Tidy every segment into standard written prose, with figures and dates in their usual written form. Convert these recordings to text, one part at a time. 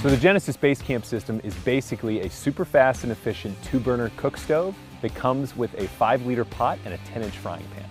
So the Genesis Base Camp system is basically a super fast and efficient 2-burner cook stove that comes with a 5-liter pot and a 10-inch frying pan.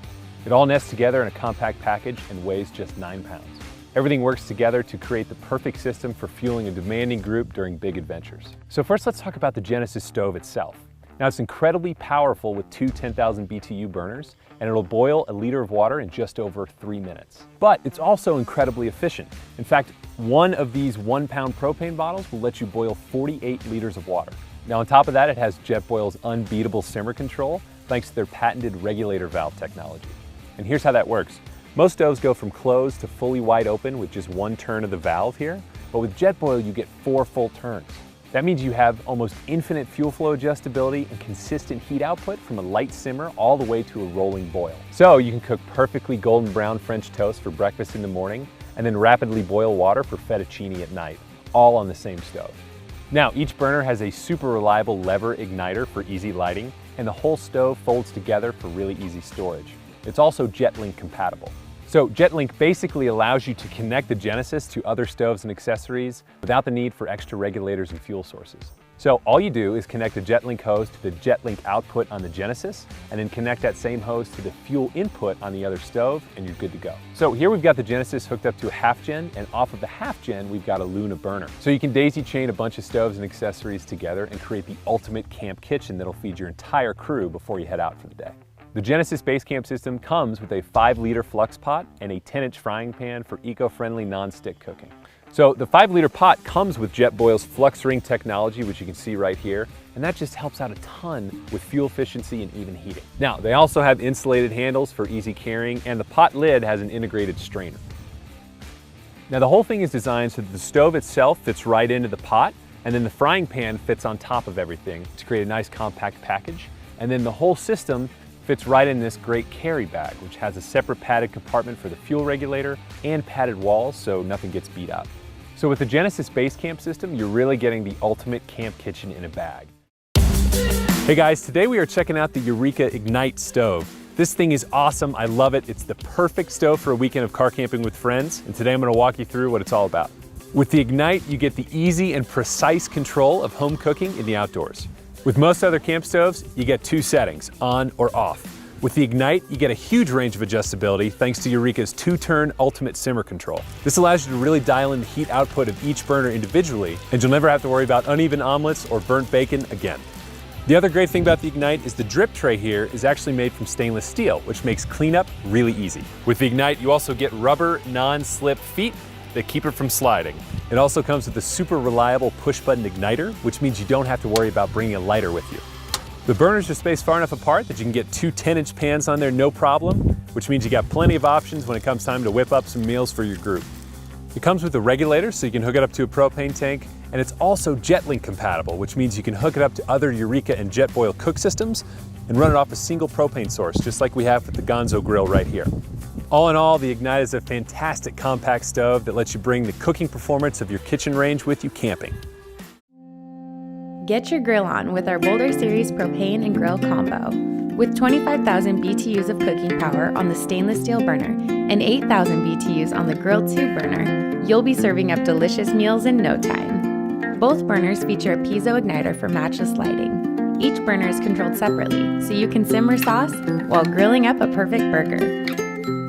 It all nests together in a compact package and weighs just 9 pounds. Everything works together to create the perfect system for fueling a demanding group during big adventures. So first let's talk about the Genesis stove itself. Now it's incredibly powerful with two 10,000 BTU burners, and it'll boil a liter of water in just over 3 minutes. But it's also incredibly efficient. In fact, one of these 1-pound propane bottles will let you boil 48 liters of water. Now on top of that, it has Jetboil's unbeatable simmer control thanks to their patented regulator valve technology. And here's how that works. Most stoves go from closed to fully wide open with just one turn of the valve here, but with Jetboil you get 4 full turns. That means you have almost infinite fuel flow adjustability and consistent heat output from a light simmer all the way to a rolling boil. So you can cook perfectly golden brown French toast for breakfast in the morning and then rapidly boil water for fettuccine at night, all on the same stove. Now each burner has a super reliable lever igniter for easy lighting, and the whole stove folds together for really easy storage. It's also JetLink compatible. So JetLink basically allows you to connect the Genesis to other stoves and accessories without the need for extra regulators and fuel sources. So all you do is connect a JetLink hose to the JetLink output on the Genesis, and then connect that same hose to the fuel input on the other stove, and you're good to go. So here we've got the Genesis hooked up to a half-gen, and off of the half-gen we've got a Luna burner. So you can daisy chain a bunch of stoves and accessories together and create the ultimate camp kitchen that'll feed your entire crew before you head out for the day. The Genesis Base Camp system comes with a 5-liter flux pot and a 10-inch frying pan for eco-friendly non-stick cooking. So the 5-liter pot comes with Jetboil's flux ring technology, which you can see right here, and that just helps out a ton with fuel efficiency and even heating. Now, they also have insulated handles for easy carrying, and the pot lid has an integrated strainer. Now the whole thing is designed so that the stove itself fits right into the pot, and then the frying pan fits on top of everything to create a nice compact package, and then the whole system fits right in this great carry bag, which has a separate padded compartment for the fuel regulator and padded walls so nothing gets beat up. So with the Genesis Base Camp system, you're really getting the ultimate camp kitchen in a bag. Hey guys, today we are checking out the Eureka Ignite stove. This thing is awesome, I love it. It's the perfect stove for a weekend of car camping with friends, and today I'm gonna walk you through what it's all about. With the Ignite, you get the easy and precise control of home cooking in the outdoors. With most other camp stoves, you get 2 settings, on or off. With the Ignite, you get a huge range of adjustability thanks to Eureka's 2-turn ultimate simmer control. This allows you to really dial in the heat output of each burner individually, and you'll never have to worry about uneven omelets or burnt bacon again. The other great thing about the Ignite is the drip tray here is actually made from stainless steel, which makes cleanup really easy. With the Ignite, you also get rubber non-slip feet that keep it from sliding. It also comes with a super reliable push-button igniter, which means you don't have to worry about bringing a lighter with you. The burners are spaced far enough apart that you can get 2 10-inch pans on there no problem, which means you got plenty of options when it comes time to whip up some meals for your group. It comes with a regulator so you can hook it up to a propane tank, and it's also JetLink compatible, which means you can hook it up to other Eureka and Jetboil cook systems and run it off a single propane source, just like we have with the Gonzo grill right here. All in all, the Ignite is a fantastic compact stove that lets you bring the cooking performance of your kitchen range with you camping. Get your grill on with our Boulder Series propane and grill combo. With 25,000 BTUs of cooking power on the stainless steel burner and 8,000 BTUs on the Grill 2 burner, you'll be serving up delicious meals in no time. Both burners feature a piezo igniter for matchless lighting. Each burner is controlled separately, so you can simmer sauce while grilling up a perfect burger.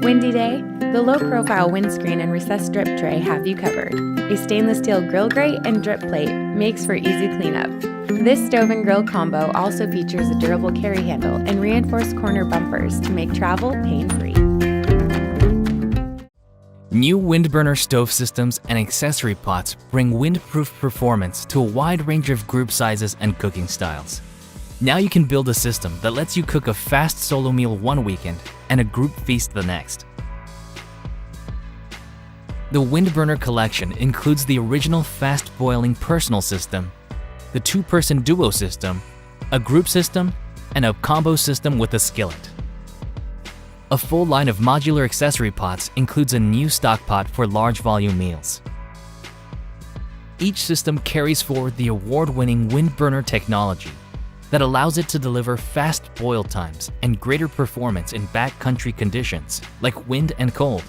Windy day? The low-profile windscreen and recessed drip tray have you covered. A stainless steel grill grate and drip plate makes for easy cleanup. This stove and grill combo also features a durable carry handle and reinforced corner bumpers to make travel pain-free. New WindBurner stove systems and accessory pots bring windproof performance to a wide range of group sizes and cooking styles. Now you can build a system that lets you cook a fast solo meal one weekend and a group feast the next. The WindBurner collection includes the original fast-boiling personal system, the 2-person duo system, a group system, and a combo system with a skillet. A full line of modular accessory pots includes a new stock pot for large volume meals. Each system carries forward the award-winning WindBurner technology that allows it to deliver fast boil times and greater performance in backcountry conditions like wind and cold.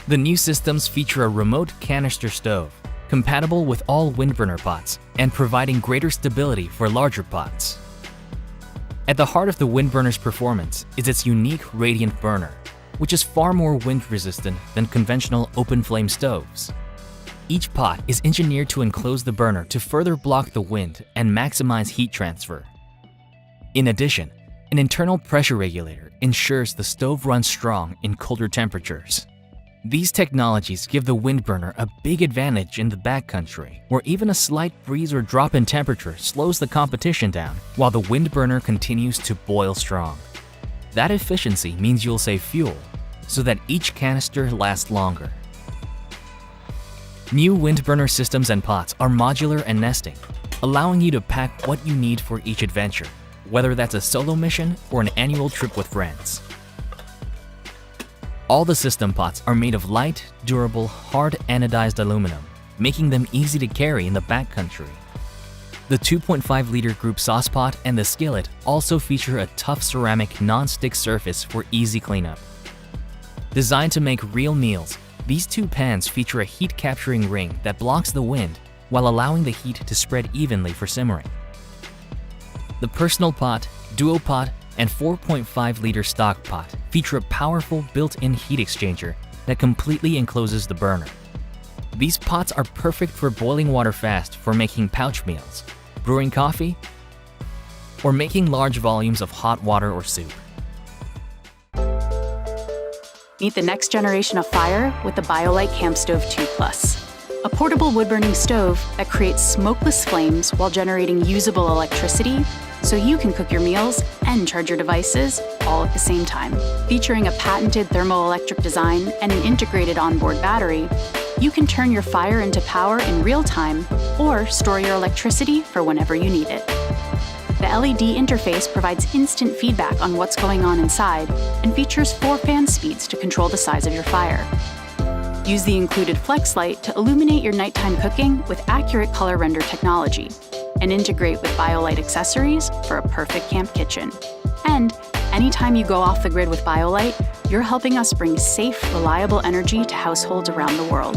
The new systems feature a remote canister stove compatible with all WindBurner pots and providing greater stability for larger pots. At the heart of the WindBurner's performance is its unique radiant burner, which is far more wind-resistant than conventional open-flame stoves. Each pot is engineered to enclose the burner to further block the wind and maximize heat transfer. In addition, an internal pressure regulator ensures the stove runs strong in colder temperatures. These technologies give the WindBurner a big advantage in the backcountry, where even a slight breeze or drop in temperature slows the competition down, while the WindBurner continues to boil strong. That efficiency means you'll save fuel, so that each canister lasts longer. New WindBurner systems and pots are modular and nesting, allowing you to pack what you need for each adventure, whether that's a solo mission or an annual trip with friends. All the system pots are made of light, durable, hard anodized aluminum, making them easy to carry in the backcountry. The 2.5-liter group sauce pot and the skillet also feature a tough ceramic non-stick surface for easy cleanup. Designed to make real meals, these two pans feature a heat-capturing ring that blocks the wind while allowing the heat to spread evenly for simmering. The personal pot, duo pot, and 4.5-liter stock pot feature a powerful built-in heat exchanger that completely encloses the burner. These pots are perfect for boiling water fast for making pouch meals, brewing coffee, or making large volumes of hot water or soup. Meet the next generation of fire with the BioLite CampStove 2+, a portable wood-burning stove that creates smokeless flames while generating usable electricity so you can cook your meals and charge your devices all at the same time. Featuring a patented thermoelectric design and an integrated onboard battery, you can turn your fire into power in real time or store your electricity for whenever you need it. The LED interface provides instant feedback on what's going on inside and features 4 fan speeds to control the size of your fire. Use the included flex light to illuminate your nighttime cooking with accurate color render technology, and integrate with BioLite accessories for a perfect camp kitchen. And anytime you go off the grid with BioLite, you're helping us bring safe, reliable energy to households around the world.